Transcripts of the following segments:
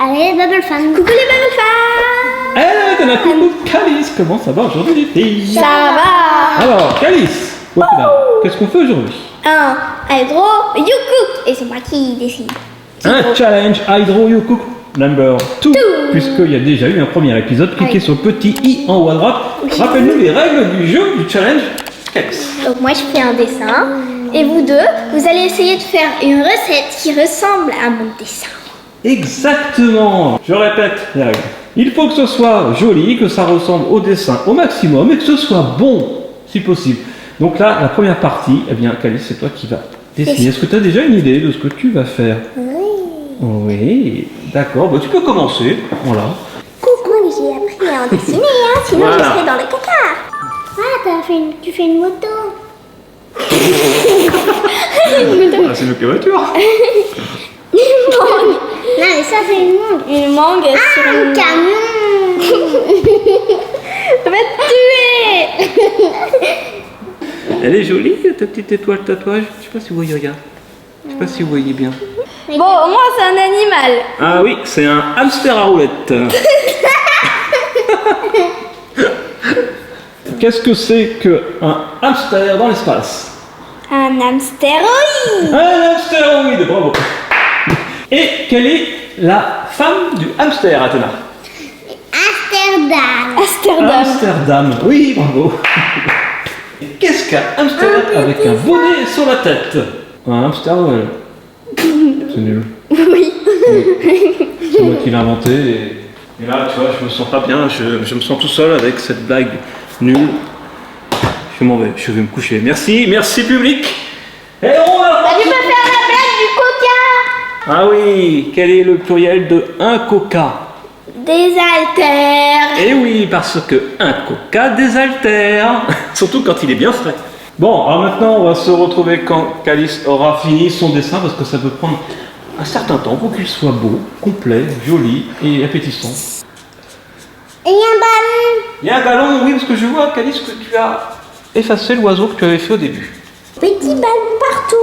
Allez, Bubble Fan. Coucou les Bubble Fans. Eh, t'en as coucou Calice, comment ça va aujourd'hui les filles? Ça va. Alors, Calice, qu'est-ce qu'on fait aujourd'hui? Un Hydro You Cook. Et c'est moi qui décide. Un challenge Hydro You Cook number 2. Puisqu'il y a déjà eu un premier épisode, cliquez sur le petit i en haut à droite. Rappelle-nous les règles du jeu, du challenge Calice. Donc moi je fais un dessin. Et vous deux, vous allez essayer de faire une recette qui ressemble à mon dessin. Exactement. Je répète les règles. Il faut que ce soit joli, que ça ressemble au dessin au maximum et que ce soit bon, si possible. Donc là, la première partie, eh bien, Calice, c'est toi qui vas dessiner. Est-ce que tu as déjà une idée de ce que tu vas faire? Oui. Oui, d'accord. Bah, tu peux commencer. Voilà. Coucou, mais j'ai appris à en dessiner, hein, sinon Voilà. je serais dans le caca. Ah, tu fais une moto. Ah, c'est le voiture. Non, mais ça c'est une mangue. Une mangue sur un camion. Va te tuer. Elle est jolie, ta petite étoile tatouage. Je sais pas si vous voyez, regarde. Je sais pas si vous voyez bien. Bon, au moins c'est un animal. Ah oui, c'est un hamster à roulette. Qu'est-ce que c'est qu'un hamster dans l'espace? Un hamstéroïde. Un hamstéroïde, bravo. Et quelle est la femme du hamster, Athéna? Amsterdam. Amsterdam, oui, bravo. Et qu'est-ce qu'un hamster avec un bonnet sur la tête? Un hamster Noël. C'est nul. Oui. C'est moi qui l'ai inventé. Et là, tu vois, je me sens pas bien. Je me sens tout seul avec cette blague nulle. Je m'en vais, je vais me coucher. Merci, merci public. Et on a... Tu peux faire la blague du coca. Ah oui, quel est le pluriel de un coca? Des haltères. Eh oui, parce que un coca désaltère, surtout quand il est bien frais. Bon, alors maintenant on va se retrouver quand Calice aura fini son dessin, parce que ça peut prendre un certain temps pour qu'il soit beau, complet, joli et appétissant. Et il y a un ballon. Il y a un ballon, oui, parce que je vois, Calice, que tu as effacé l'oiseau que tu avais fait au début. Petit ballon partout.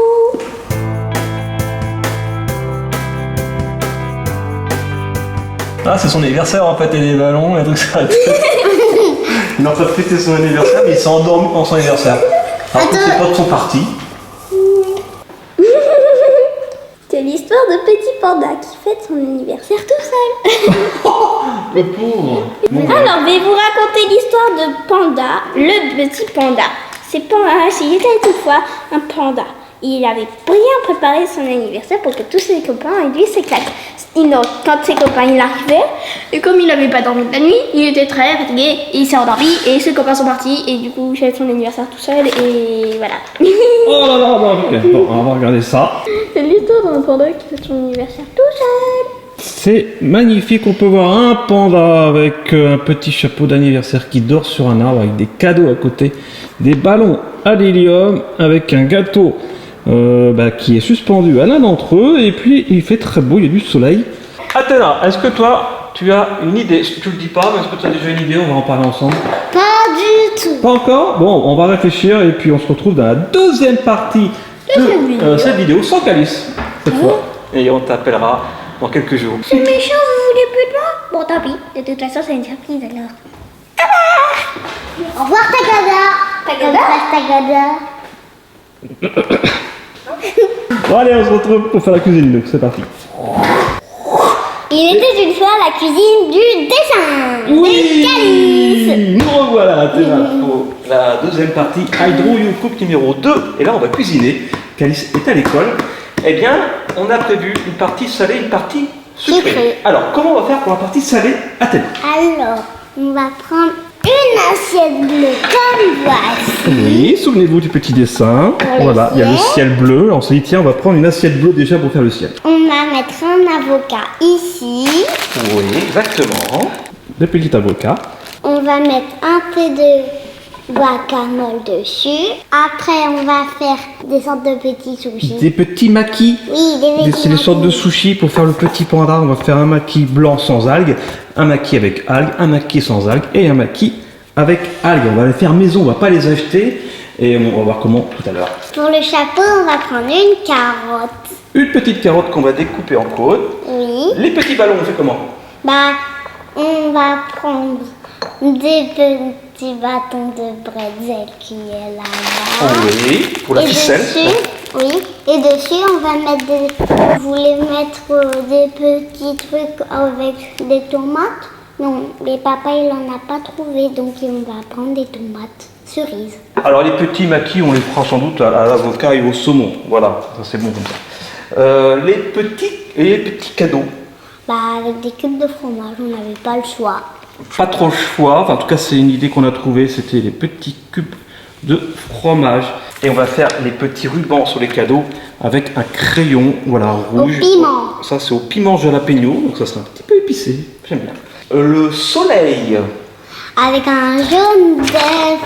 Ah, c'est son anniversaire en fait, et les ballons, et tout ça. Il est en train de fêter son anniversaire, mais il s'est endormi pendant son anniversaire. Alors que ses potes sont partis. C'est l'histoire de Petit Panda qui fête son anniversaire tout seul. Le pauvre. Bon, Alors, je vais vous raconter l'histoire de Panda, le petit panda. C'est il était toutefois un panda. Il avait bien préparé son anniversaire pour que tous ses copains et lui s'éclatent. Quand ses copains il arrivaient, et comme il n'avait pas dormi de la nuit, il était très fatigué, et il s'est endormi, et ses copains sont partis, et du coup, il fête son anniversaire tout seul, et voilà. oh là là, bon, ok. Bon, on va regarder ça. C'est l'histoire d'un panda qui fête son anniversaire tout seul. C'est magnifique, on peut voir un panda avec un petit chapeau d'anniversaire qui dort sur un arbre avec des cadeaux à côté, des ballons à l'hélium avec un gâteau qui est suspendu à l'un d'entre eux, et puis il fait très beau, il y a du soleil. Athéna, est-ce que toi tu as une idée? Tu le dis pas, mais est-ce que tu as déjà une idée? On va en parler ensemble. Pas du tout. Pas encore? Bon, on va réfléchir et puis on se retrouve dans la deuxième partie de cette vidéo sans Calice cette fois. Et on t'appellera dans quelques jours. C'est méchant, vous voulez plus de moi? Bon, tant pis. De toute façon, c'est une surprise alors. Au revoir, Tagada. Tagada. Bon allez, on se retrouve pour faire la cuisine, donc c'est parti. Il était une fois la cuisine du dessin. Oui, De Calice. nous revoilà Athéna pour la deuxième partie Hydro You Cook numéro 2. Et là, on va cuisiner. Calice est à l'école. Eh bien, on a prévu une partie salée, une partie sucrée. Sucrée. Alors, comment on va faire pour la partie salée, Athéna? Alors, on va prendre une assiette bleue comme voici. Oui, souvenez-vous du petit dessin. Pour le Voilà, il y a le ciel. ciel bleu. On s'est dit, tiens, on va prendre une assiette bleue déjà pour faire le ciel. On va mettre un avocat ici. Oui, exactement. Des petits avocats. On va mettre un peu de guacamole dessus. Après, on va faire des sortes de petits sushis. Des petits maquis. Oui, des petits C'est des sortes de maquis. sushis pour faire le petit panda. On va faire un maquis blanc sans algues, un maquis avec algues, un maquis sans algues et un maquis avec algues. On va les faire maison, on va pas les acheter et on va voir comment tout à l'heure. Pour le chapeau, on va prendre une carotte. Une petite carotte qu'on va découper en cônes. Oui. Oui. Les petits ballons, on fait comment? Bah, on va prendre des petits bâtons de bretzel qui est là-bas. Oui, pour la Et ficelle. dessus, oui. Et dessus, on va mettre des... Vous voulez mettre des petits trucs avec des tomates? Non, mais papa, il en a pas trouvé, donc on va prendre des tomates cerises. Alors les petits maquis, on les fera sans doute à l'avocat et au saumon. Voilà, ça c'est bon comme ça. Les petits cadeaux. Bah, avec des cubes de fromage, on n'avait pas le choix. Pas trop le choix, enfin, en tout cas c'est une idée qu'on a trouvée, c'était les petits cubes de fromage. Et on va faire les petits rubans sur les cadeaux avec un crayon, voilà, rouge. Au piment. Ça c'est au piment jalapeno, donc ça sera un petit peu épicé, j'aime bien. Le soleil. Avec un jaune d'œuf.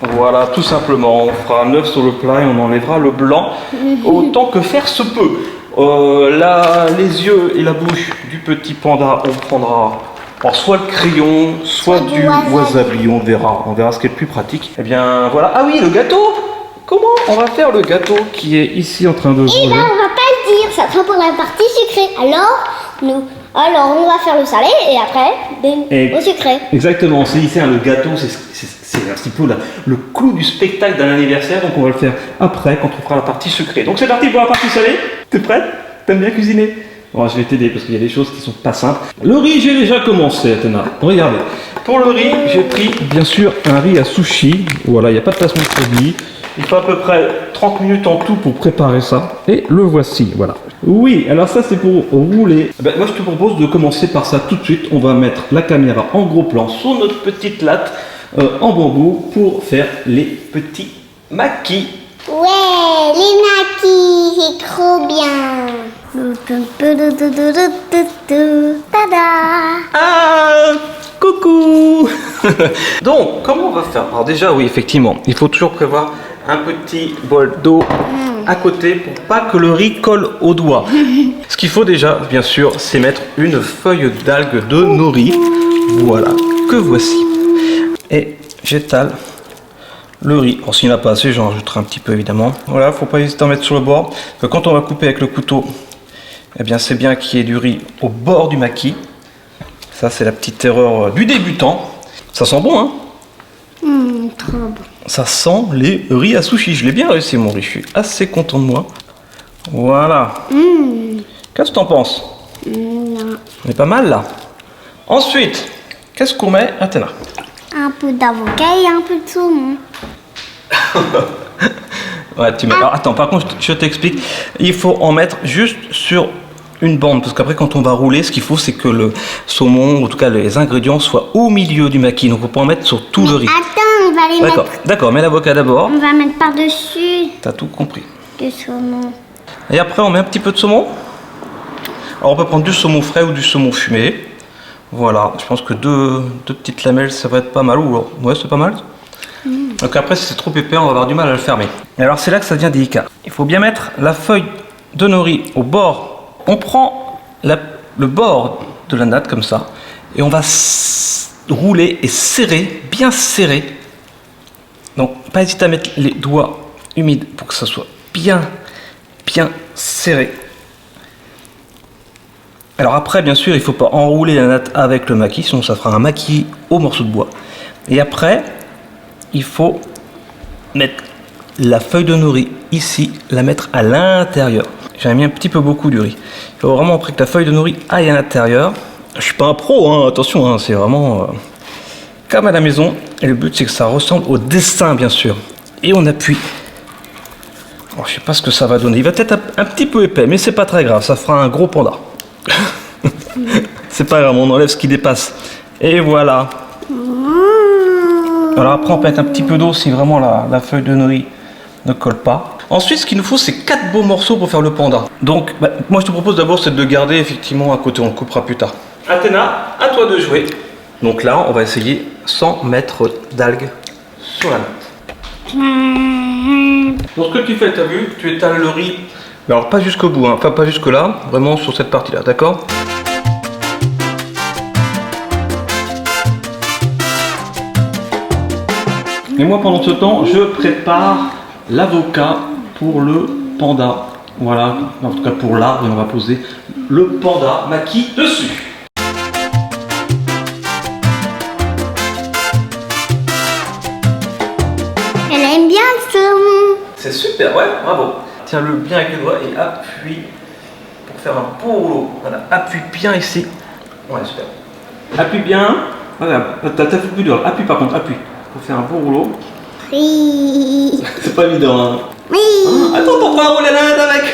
Voilà, tout simplement, on fera un œuf sur le plat et on enlèvera le blanc autant que faire se peut. Là, les yeux et la bouche du petit panda, on prendra soit le crayon, soit du wasabi, on verra ce qui est le plus pratique. Et bien voilà, ah oui, le gâteau. Comment on va faire le gâteau qui est ici en train de Eh brûler? ben, on va pas le dire, ça sera pour la partie sucrée. Alors on va faire le salé et après, au sucré. Exactement, c'est ici le gâteau, c'est un petit peu le clou du spectacle d'un anniversaire, donc on va le faire après quand on fera la partie sucrée. Donc c'est parti pour la partie salée. T'es prête? T'aimes bien cuisiner? Bon, je vais t'aider parce qu'il y a des choses qui sont pas simples. Le riz, j'ai déjà commencé, Athéna. Regardez. Pour le riz, j'ai pris bien sûr un riz à sushi. Voilà, il n'y a pas de placement de produit. Il faut à peu près 30 minutes en tout pour préparer ça. Et le voici, voilà. Oui, alors ça c'est pour rouler. Moi je te propose de commencer par ça tout de suite. On va mettre la caméra en gros plan sur notre petite latte en bambou pour faire les petits maquis. Ouais, les maquis, c'est trop bien. Tada! Ah, coucou. Donc, comment on va faire? Alors déjà, oui, effectivement, il faut toujours prévoir un petit bol d'eau à côté pour pas que le riz colle au doigt. Ce qu'il faut déjà, bien sûr, c'est mettre une feuille d'algue de nori. Voilà, que voici. Et j'étale le riz. Bon, s'il n'y en a pas assez, j'en rajouterai un petit peu évidemment. Voilà, faut pas hésiter à en mettre sur le bord. Quand on va couper avec le couteau, eh bien c'est bien qu'il y ait du riz au bord du maquis. Ça, c'est la petite erreur du débutant. Ça sent bon, hein? Trop bon. Ça sent les riz à sushi. Je l'ai bien réussi, mon riz. Je suis assez content de moi. Voilà. Qu'est-ce que t'en penses? Non. On est pas mal, là. Ensuite, qu'est-ce qu'on met, Athéna? Un peu d'avocat et un peu de saumon. Ouais, tu mets... Alors, attends, par contre, je t'explique. Il faut en mettre juste sur une bande. Parce qu'après, quand on va rouler, ce qu'il faut, c'est que le saumon, en tout cas les ingrédients, soient au milieu du maquis. Donc, on peut en mettre sur tout le riz. Attends, on va les mettre. D'accord, mets l'avocat d'abord. On va mettre par-dessus T'as tout compris. du saumon. Et après, on met un petit peu de saumon. Alors, on peut prendre du saumon frais ou du saumon fumé. Voilà, je pense que deux petites lamelles, ça va être pas mal. Ou ouais, c'est pas mal. Donc après, si c'est trop épais, on va avoir du mal à le fermer. Et alors, c'est là que ça devient délicat. Il faut bien mettre la feuille de nori au bord. On prend le bord de la natte comme ça. Et on va rouler et serrer, bien serrer. Donc, pas hésiter à mettre les doigts humides pour que ça soit bien serré. Alors après, bien sûr, il ne faut pas enrouler la natte avec le maquis, sinon ça fera un maquis au morceau de bois. Et après, il faut mettre la feuille de nori ici, la mettre à l'intérieur. J'ai mis un petit peu beaucoup du riz. Il faut vraiment après que la feuille de nori aille à l'intérieur. Je suis pas un pro, hein, attention, hein, c'est vraiment comme à la maison. Et le but, c'est que ça ressemble au dessin, bien sûr. Et on appuie. Alors, je sais pas ce que ça va donner. Il va peut-être un petit peu épais, mais c'est pas très grave. Ça fera un gros panda. C'est pas grave, on enlève ce qui dépasse. Et voilà. Alors après, on peut mettre un petit peu d'eau si vraiment la feuille de nori ne colle pas. Ensuite, ce qu'il nous faut, c'est 4 beaux morceaux pour faire le panda. Donc, moi, je te propose d'abord, c'est de garder effectivement à côté. On le coupera plus tard. Athéna, à toi de jouer. Donc là, on va essayer sans mettre d'algues sur la natte. Donc, ce que tu fais, tu as vu, tu étales le riz. Mais alors, pas jusqu'au bout, hein. Enfin, pas jusque là, vraiment sur cette partie-là, d'accord? Et moi, pendant ce temps, je prépare l'avocat pour le panda. Voilà, en tout cas pour là, et on va poser le panda maquis dessus. Elle aime bien le saumon. C'est super, ouais, bravo. Tiens-le bien avec les doigts et appuie pour faire un beau rouleau. Voilà, appuie bien ici. Ouais, super. Appuie bien. Voilà, t'as fait plus dur. Appuie par contre, appuie. Pour faire un beau rouleau. Oui. C'est pas évident, hein. Oui. Ah, attends, on va rouler la main avec.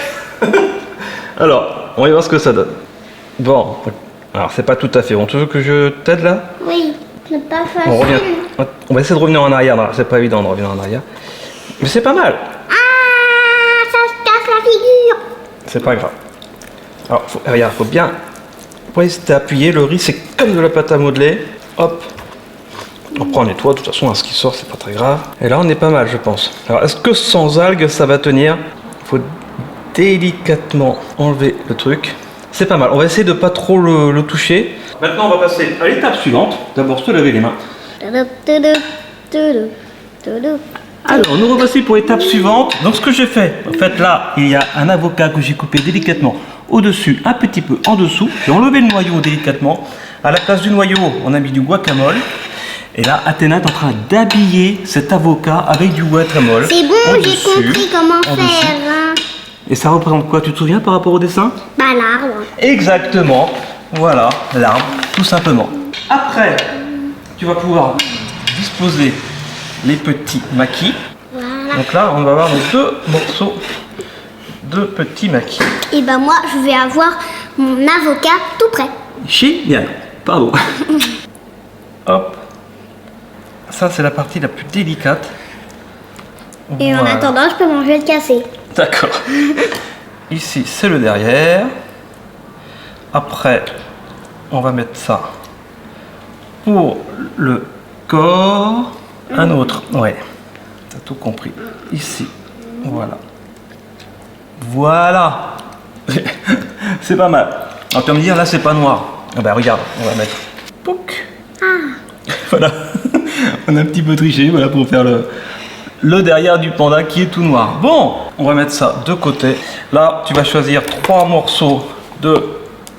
Alors, on va voir ce que ça donne. Bon, alors c'est pas tout à fait bon. Tu veux que je t'aide là? Oui, c'est pas facile. On revient. On va essayer de revenir en arrière. C'est pas évident de revenir en arrière. Mais c'est pas mal. Ah, ça se casse la figure. C'est pas grave. Alors, regarde, faut bien. Pour essayer d'appuyer, le riz c'est comme de la pâte à modeler. Hop. Après on nettoie, de toute façon, hein, ce qui sort c'est pas très grave. Et là on est pas mal, je pense. Alors, est-ce que sans algues ça va tenir? Il faut délicatement enlever le truc. C'est pas mal. On va essayer de pas trop le toucher. Maintenant, on va passer à l'étape suivante. D'abord, se laver les mains. Alors, nous revoici pour l'étape suivante. Donc, ce que j'ai fait, en fait, là, il y a un avocat que j'ai coupé délicatement au-dessus, un petit peu en dessous. J'ai enlevé le noyau délicatement. À la place du noyau, on a mis du guacamole. Et là, Athéna est en train d'habiller cet avocat avec du guacamole. C'est bon, j'ai compris comment faire. Hein. Et ça représente quoi? Tu te souviens par rapport au dessin? Bah, l'arbre. Exactement. Voilà, l'arbre, tout simplement. Après, tu vas pouvoir disposer les petits maquis. Voilà. Donc là, on va avoir nos deux morceaux de petits maquis. Et ben moi, je vais avoir mon avocat tout prêt. Génial. Pardon. Hop. Ça, c'est la partie la plus délicate. Et en Voilà. attendant, je peux manger le cassé. D'accord. Ici, c'est le derrière. Après, on va mettre ça pour le corps. Un autre, ouais. T'as tout compris. Ici, voilà. Voilà. C'est pas mal. Alors tu vas me dire, là, c'est pas noir. Ah bah regarde, on va mettre. Pouc. Voilà. On a un petit peu triché, voilà, pour faire le derrière du panda qui est tout noir. Bon, on va mettre ça de côté. Là, tu vas choisir 3 morceaux de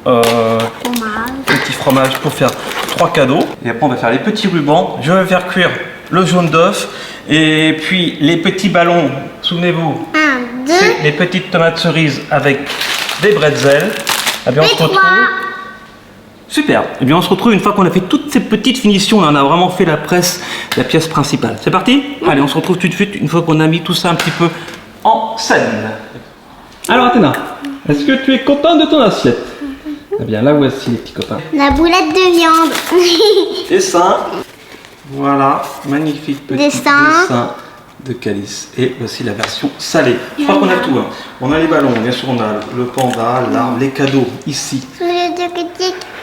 petit fromage pour faire 3 cadeaux. Et après, on va faire les petits rubans. Je vais faire cuire le jaune d'œuf. Et puis, les petits ballons, souvenez-vous, 1, 2, c'est les petites tomates cerises avec des bretzels. Eh bien, on se retrouve. Super. Eh bien, on se retrouve une fois qu'on a fait toutes ces petites finitions. On a vraiment fait la presse, la pièce principale. C'est parti? Allez, on se retrouve tout de suite une fois qu'on a mis tout ça un petit peu en scène. Alors, Athéna, est-ce que tu es contente de ton assiette? Eh bien, là voici les petits copains. la boulette de viande. Dessin. Voilà, magnifique petit Dessin. de Calice. Et voici la version salée. Je crois qu'on a tout. Hein. On a les ballons, bien sûr, on a le panda, l'arbre, les cadeaux ici.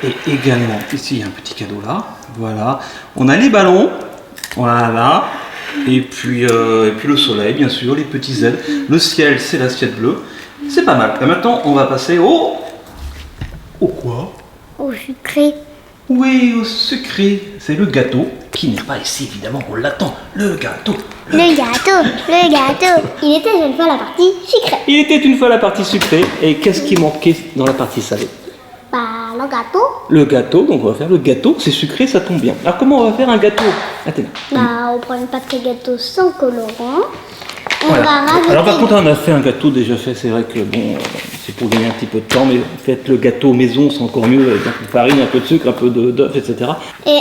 Et également, ici, il y a un petit cadeau là. Voilà. On a les ballons. Voilà. Et puis le soleil, bien sûr, les petits ailes. Le ciel, c'est l'assiette bleue. C'est pas mal. Et maintenant, on va passer au quoi? Au sucré. Oui, au sucré. C'est le gâteau qui n'est pas ici, évidemment, on l'attend. Le gâteau. Le gâteau. Il était une fois la partie sucrée. Il était une fois la partie sucrée. Et qu'est-ce qui manquait dans la partie salée? Bah, le gâteau. Le gâteau, donc on va faire le gâteau. C'est sucré, ça tombe bien. Alors comment on va faire un gâteau, Athéna? Bah, on prend une pâte de gâteau sans colorant. On Voilà. va rajouter. Alors par contre, on a fait un gâteau déjà fait. C'est vrai que bon, c'est pour gagner un petit peu de temps, mais faites le gâteau maison, c'est encore mieux avec un peu de farine, un peu de sucre, un peu d'œuf, etc. Et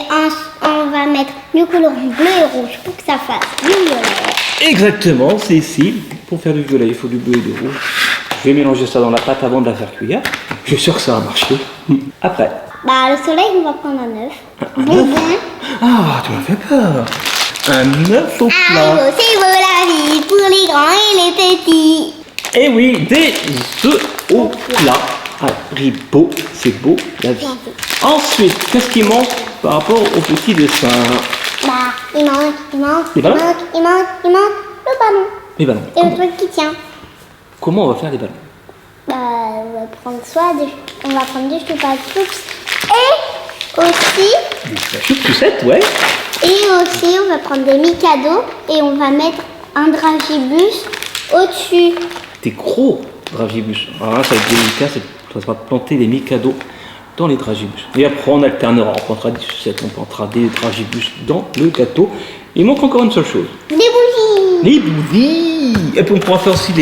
on va mettre du colorant bleu et rouge pour que ça fasse du violet. Exactement, c'est ici. Pour faire du violet, il faut du bleu et du rouge. Je vais mélanger ça dans la pâte avant de la faire cuire. Je suis sûr que ça va marcher. Après. Bah, le soleil, on va prendre un œuf. Bonbon. Ah, tu m'as fait peur. Un œuf au plat. C'est beau la vie pour les grands et les petits. Eh oui, des œufs au plat. Ah, beau, c'est beau la vie. Ensuite, qu'est-ce qui manque par rapport au petit dessin? Bah, il manque Les ballons? le ballon. Les ballons. Et le truc qui tient. Comment on va faire les ballons? Bah, on va prendre des choupa-choups et aussi, La choupe sucette, ouais. on va prendre des mi-cadeaux et on va mettre un dragibus au-dessus. T'es gros. dragibus. Alors là, ça va être délicat, ça va planter les Mikado dans les dragibus. Et après, on alternera, on plantera des sucettes, on plantera des dragibus dans le gâteau. Il manque encore une seule chose. Des bougies. Les bougies. Et puis on pourra faire aussi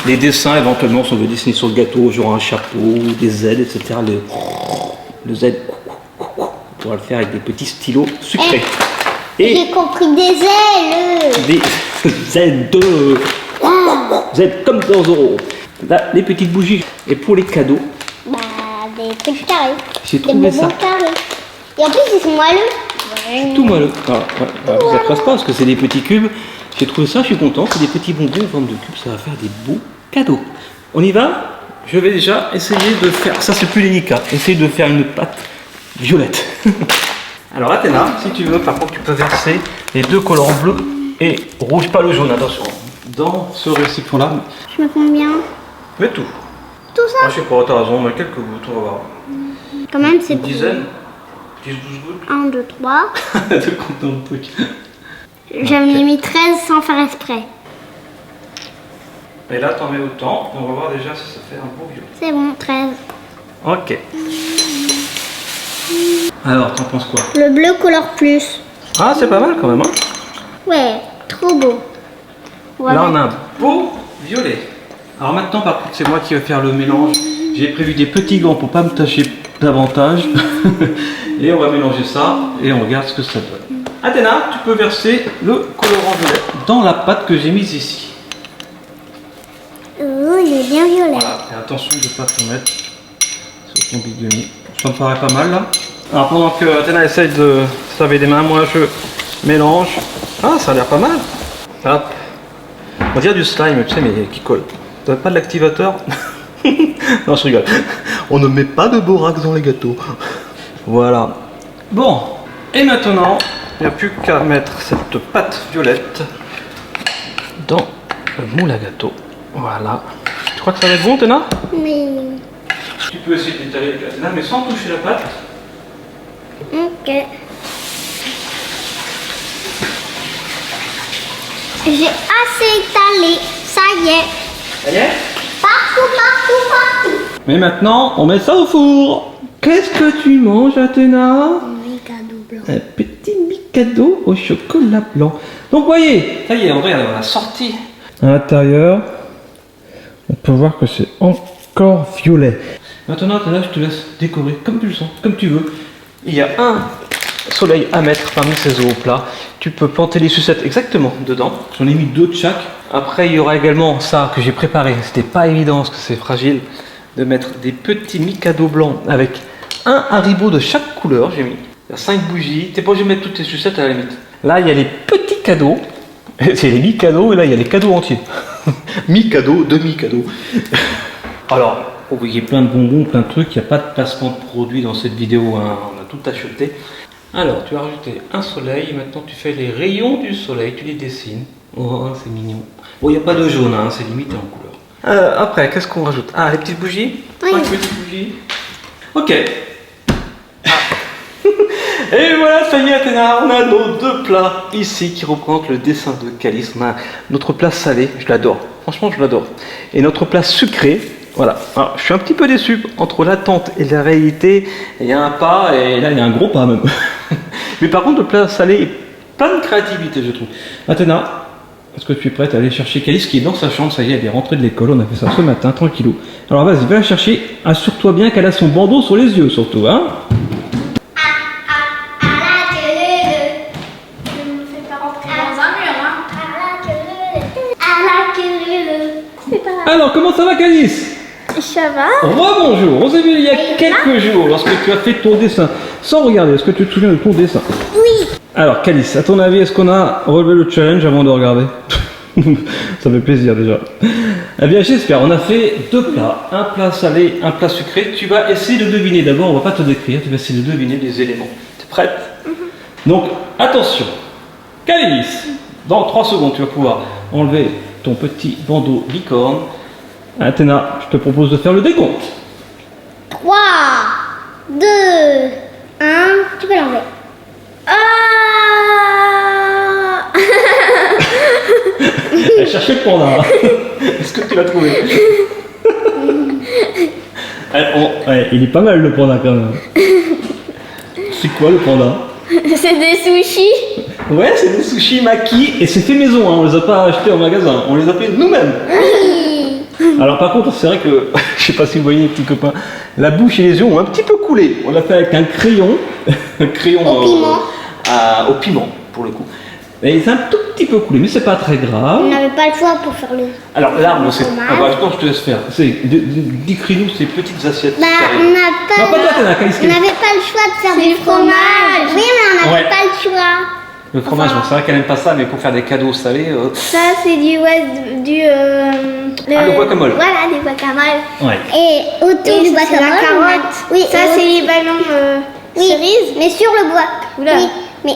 les dessins, éventuellement, si on veut dessiner sur le gâteau, genre un chapeau, des ailes, etc. Le Z, on pourra le faire avec des petits stylos sucrés. Et j'ai compris des ailes. des Z comme dans Zoro. Là, les petites bougies. Et pour les cadeaux, Bah, des trucs carrés. j'ai Des trouvé ça. bonbons carrés. Et en plus, ils sont moelleux. Tout moelleux. Ça passe pas parce que c'est des petits cubes. J'ai trouvé ça, je suis content. C'est des petits bonbons en forme de cubes. Ça va faire des beaux cadeaux. On y va? Je vais déjà essayer de faire. Ça, c'est plus délicat. Essayer de faire une pâte violette. Alors, Athéna, si tu veux, par contre, tu peux verser les deux colorants bleu et rouge, pas le jaune, attention. Dans ce récipient-là, Je me fais bien. mets tout. Tout ça. Ah, je sais pas, t'as raison, mais quelques gouttes, on va voir. Quand même, c'est Une dizaine 10-12 gouttes 1, 2, 3. de content de truc. J'en ai mis 13 sans faire exprès. Et là, t'en mets autant. On va voir déjà si ça fait un beau violet. C'est bon, 13. Ok. Alors, t'en penses quoi? Le bleu colore plus. Ah, c'est pas mal quand même, hein? Ouais, trop beau. Voilà. Là, on a un beau violet. Alors maintenant, par contre, c'est moi qui vais faire le mélange. J'ai prévu des petits gants pour pas me tâcher davantage. Et on va mélanger ça et on regarde ce que ça donne. Athéna, tu peux verser le colorant violet dans la pâte que j'ai mise ici. Oh, il est bien violet. Voilà, et attention de ne pas te mettre sur ton bidonnier. Ça me paraît pas mal là. Alors pendant que Athéna essaye de se laver les mains, moi je mélange. Ah, ça a l'air pas mal. Hop. On dirait du slime, tu sais, mais qui colle. T'as pas de l'activateur? Non, je rigole. On ne met pas de borax dans les gâteaux. Voilà. Bon, et maintenant, il n'y a plus qu'à mettre cette pâte violette dans le moule à gâteau. Voilà. Tu crois que ça va être bon, Athéna? Mais. Tu peux essayer d'étaler avec Athéna, mais sans toucher la pâte. Ok. J'ai assez étalé. Ça y est. Ça y est? Partout. Mais maintenant, on met ça au four. Qu'est-ce que tu manges, Athéna? Mikado blanc. Un petit Mikado au chocolat blanc. Donc, voyez, ça y est, on a sorti. À l'intérieur, on peut voir que c'est encore violet. Maintenant, Athéna, je te laisse décorer comme tu le sens, comme tu veux. Il y a un soleil à mettre parmi ces œufs au plat. Tu peux planter les sucettes exactement dedans. J'en ai mis 2 de chaque. Après, il y aura également ça que j'ai préparé. C'était pas évident parce que c'est fragile. De mettre des petits Mikado blancs avec un Haribo de chaque couleur. J'ai mis 5 bougies. T'es pas obligé de mettre toutes tes sucettes à la limite. Là, il y a les petits cadeaux. C'est les Mikado et là, il y a les cadeaux entiers. Mi-cadeau, demi-cadeau. Alors, vous voyez plein de bonbons, plein de trucs. Il n'y a pas de placement de produit dans cette vidéo. Hein. On a tout acheté. Alors, tu as rajouté un soleil. Maintenant, tu fais les rayons du soleil. Tu les dessines. Oh, c'est mignon. Bon, il n'y a pas de jaune. Hein. C'est limité en couleur. Après, qu'est-ce qu'on rajoute? Ah, les petites bougies? Oui. 5 petites bougies. Ok. Ah. Et voilà, ça y est, Athéna, on a nos 2 plats ici qui représentent le dessin de Calice. On a notre plat salé, je l'adore. Franchement, je l'adore. Et notre plat sucré, voilà. Alors, je suis un petit peu déçu entre l'attente et la réalité. Il y a un pas et là, il y a un gros pas même. Mais par contre, le plat salé est plein de créativité, je trouve. Athéna, est-ce que tu es prête à aller chercher Calice qui est dans sa chambre? Ça y est, elle est rentrée de l'école, on a fait ça ce matin, tranquillou. Alors vas-y, va la chercher, assure-toi bien qu'elle a son bandeau sur les yeux surtout, hein. Je me fais pas rentrer dans un mur, hein. À la queue. C'est pas grave. Alors, comment ça va Calice? Ça va? Rebonjour, on s'est vu il y a quelques jours lorsque tu as fait ton dessin. Sans regarder, est-ce que tu te souviens de ton dessin? Oui. Alors Calice, à ton avis, est-ce qu'on a relevé le challenge avant de regarder? Ça fait plaisir déjà. Eh bien j'espère, on a fait 2 plats, un plat salé, un plat sucré. Tu vas essayer de deviner, d'abord on va pas te décrire, tu vas essayer de deviner les éléments. T'es prête? Donc attention, Calice, dans 3 secondes tu vas pouvoir enlever ton petit bandeau licorne. Athéna, je te propose de faire le décompte. 3, 2, 1, tu peux l'enlever. Ah. Elle cherchait le panda. Est-ce que tu l'as trouvé? Ouais, il est pas mal le panda quand même. C'est quoi le panda? C'est des sushis. Ouais, c'est des sushis maki et c'est fait maison, hein. On les a pas achetés en magasin, on les a fait nous-mêmes. Alors par contre, c'est vrai que, je sais pas si vous voyez les petits copains, la bouche et les yeux ont un petit peu coulé. On l'a fait avec un crayon, un crayon Au piment. au piment pour le coup. Et c'est un tout petit peu coulé, mais c'est pas très grave. On n'avait pas le choix pour faire le. Alors l'arbre, c'est. fromage. Ah bah, je te laisse faire. Décris-nous ces petites assiettes. Bah, carrées. on n'a pas. Non, pas toi, Tana, Calice, On n'avait pas le choix de faire C'est du du fromage. Oui, mais on n'avait Ouais. pas le choix. Le fromage, bon, c'est vrai qu'elle aime pas ça, mais pour faire des cadeaux salés. Ça, c'est du Ah, le guacamole. Voilà, du guacamole. Ouais. Et autour Et du ça, c'est la guacamole, carotte. Oui, Ça, c'est les ballons oui, cerises. mais sur le bois. Oula. Oui, mais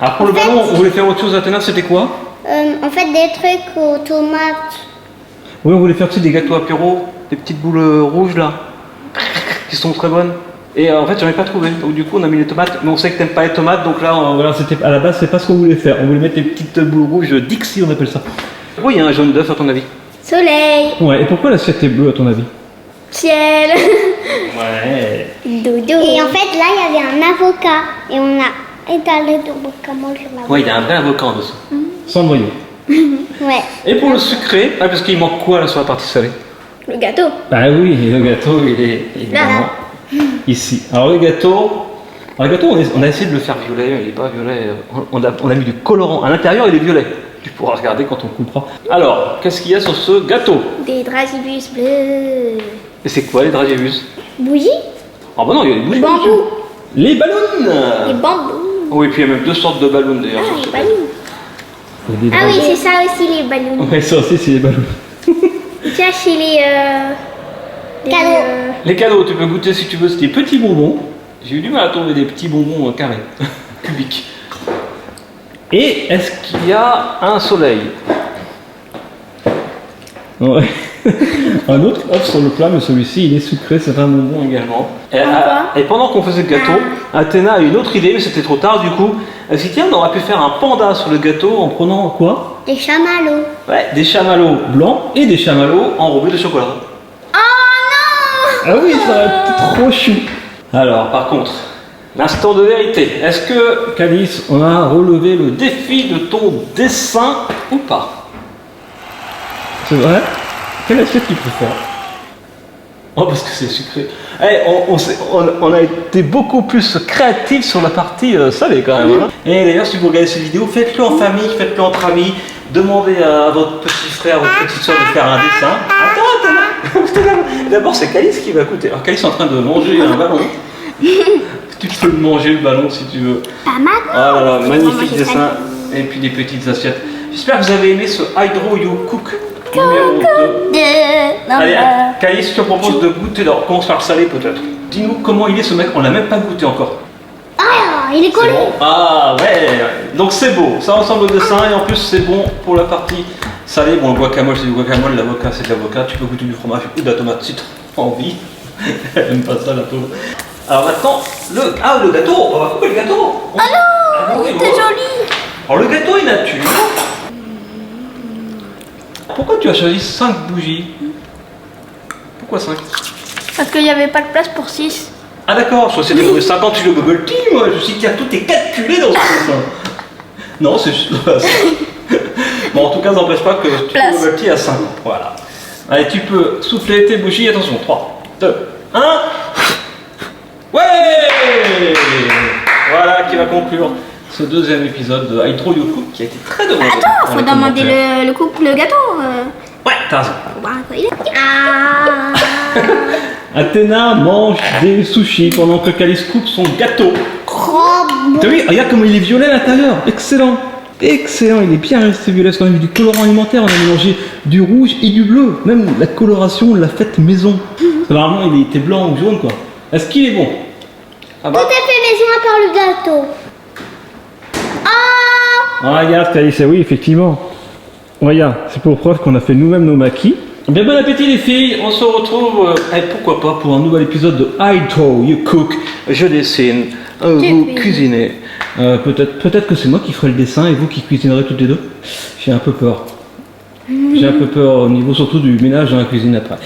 Alors pour le En fait- ballon, on voulait faire autre chose à Athéna, c'était quoi? en fait des trucs aux tomates. Oui, on voulait faire des gâteaux apéro, des petites boules rouges là, qui sont très bonnes. Et en fait, j'en ai pas trouvé. Donc du coup, on a mis les tomates. Mais on sait que t'aimes pas les tomates, donc là, voilà, c'était à la base, c'est pas ce qu'on voulait faire. On voulait mettre des petites boules rouges Dixie, on appelle ça. Pourquoi il y a un jaune d'œuf à ton avis? Soleil, Ouais. Et pourquoi l'assiette est bleue à ton avis? ciel, Ouais. dodo. Et en fait là il y avait un avocat et on a étalé du guacamole sur l'avocat. Ouais, il y a un vrai avocat en dessous. Sans noyau. Ouais. Et pour le sucré, ah, parce qu'il manque quoi là sur la partie salée? Le gâteau. Bah oui, le gâteau, il est évidemment ici. Alors le gâteau, on a essayé de le faire violet, il n'est pas violet. On a mis du colorant. À l'intérieur, il est violet. Tu pourras regarder quand on coupera. Alors, qu'est-ce qu'il y a sur ce gâteau? Des dragibus bleus. Et c'est quoi les dragibus? Bougie. Ah bah non, il y a les bougies. Bambou. Les ballons. Les bambous. Oui, puis il y a même deux sortes de ballons d'ailleurs. Ah, sur les ce ballons. gâteau. Il y a des Ah oui, dragibus. c'est ça aussi, les ballons. Ouais, ça aussi, c'est les ballons. Tu as chez les... Cadeaux. Les cadeaux, tu peux goûter si tu veux, c'est des petits bonbons. J'ai eu du mal à trouver des petits bonbons carrés, cubiques. Et est-ce qu'il y a un soleil? Ouais. Un autre œuf sur le plat, mais celui-ci il est sucré, c'est un bonbon également. Et pendant qu'on faisait le gâteau, Athéna a eu une autre idée, mais c'était trop tard du coup. Elle s'est dit tiens, on aurait pu faire un panda sur le gâteau en prenant quoi? Des chamallows. Ouais, des chamallows blancs et des chamallows enrobés de chocolat. Ah oui, ça aurait été trop chou. Alors, par contre, l'instant de vérité. Est-ce que, Calice, on a relevé le défi de ton dessin ou pas? C'est vrai? Quelle assiette tu préfères? Oh, parce que c'est sucré. Eh, on a été beaucoup plus créatifs sur la partie salée quand même. Hein. Et d'ailleurs, si vous regardez cette vidéo, faites-le en famille, faites-le entre amis. Demandez à votre petit frère ou petite soeur de faire un dessin. Attends. D'abord, c'est Calice qui va goûter. Alors, Calice est en train de manger un ballon. Tu peux le manger le ballon si tu veux. Pas mal. Oh là là, magnifique manger dessin. Et puis des petites assiettes. J'espère que vous avez aimé ce Hydro You Cook numéro 2. Allez, Calice, je te propose de goûter. Alors, commence par le salé peut-être. Dis-nous comment il est ce mec, on l'a même pas goûté encore. Ah, il est C'est collé. bon. Ah ouais, donc c'est beau, ça ressemble au dessin et en plus c'est bon pour la partie salée. Bon, le guacamole c'est du guacamole, l'avocat c'est de l'avocat, tu peux goûter du fromage ou de la tomate si tu as envie. Elle aime pas ça la pauvre. Alors maintenant, le gâteau, on va couper le gâteau. Ah non, C'est joli. Alors le gâteau est nature. Pourquoi tu as choisi 5 bougies? Pourquoi 5? Parce qu'il n'y avait pas de place pour 6. Ah d'accord, je c'était pour les 50 le bubble tea, moi, je me suis dit, tiens, tout est calculé dans ce dessin. Non, c'est juste pas ça. Bon, en tout cas, ça n'empêche pas que tu Place. le bubble tea à 5. Voilà. Allez, tu peux souffler tes bougies, attention, 3, 2, 1. Ouais. Voilà qui va conclure ce deuxième épisode de Hydro You Cook qui a été très demandé. Attends, dans faut les demander commentaires. le gâteau. Ouais, t'as raison. Faut voir à quoi il est. Athéna mange des sushis pendant que Calice coupe son gâteau. T'as vu, regarde comment il est violet à l'intérieur. Excellent. Excellent, il est bien resté violet parce qu'on a mis du colorant alimentaire, on a mélangé du rouge et du bleu. Même la coloration, on l'a faite maison. Normalement, il était blanc ou jaune quoi. Est-ce qu'il est bon? Ah Tout bah. est fait maison à part le gâteau. Ah, regarde Calice, oui, effectivement. Regarde, c'est pour preuve qu'on a fait nous-mêmes nos maquis. Bien bon appétit les filles, on se retrouve, pourquoi pas, pour un nouvel épisode de Hydro You Cook. Je dessine, vous cuisinez. Peut-être que c'est moi qui ferai le dessin et vous qui cuisinerez toutes les deux. J'ai un peu peur. J'ai un peu peur au niveau surtout du ménage dans la cuisine après.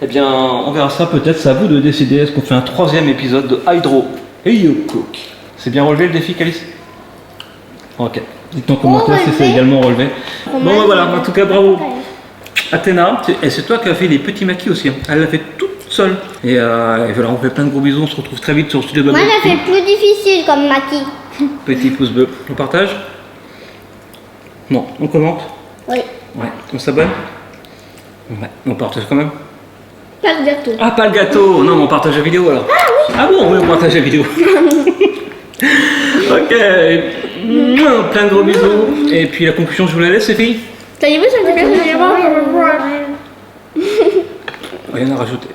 Eh bien, on verra ça peut-être, c'est à vous de décider. Est-ce qu'on fait un 3e épisode de Hydro et You Cook? C'est bien relevé le défi, Calice? Ok. Dites en commentaire si c'est également relevé. Bon, ben voilà, en tout cas, bravo. Athéna, et c'est toi qui as fait les petits maquis aussi. Hein. Elle l'a fait toute seule. Et voilà, on fait plein de gros bisous. On se retrouve très vite sur le studio de Moi, j'ai fait plus difficile comme maquis. Petit pouce bleu. On partage? Non, on commente? Oui. Ouais. On s'abonne? Ouais. On partage quand même? Pas le gâteau. Ah, pas le gâteau! Non, mais on partage la vidéo alors. Ah oui! Ah bon, oui, on partage la vidéo. Ok. Plein de gros bisous. Et puis la conclusion, je vous la laisse, les filles? T'as vu, ça me fait Rien à rajouter.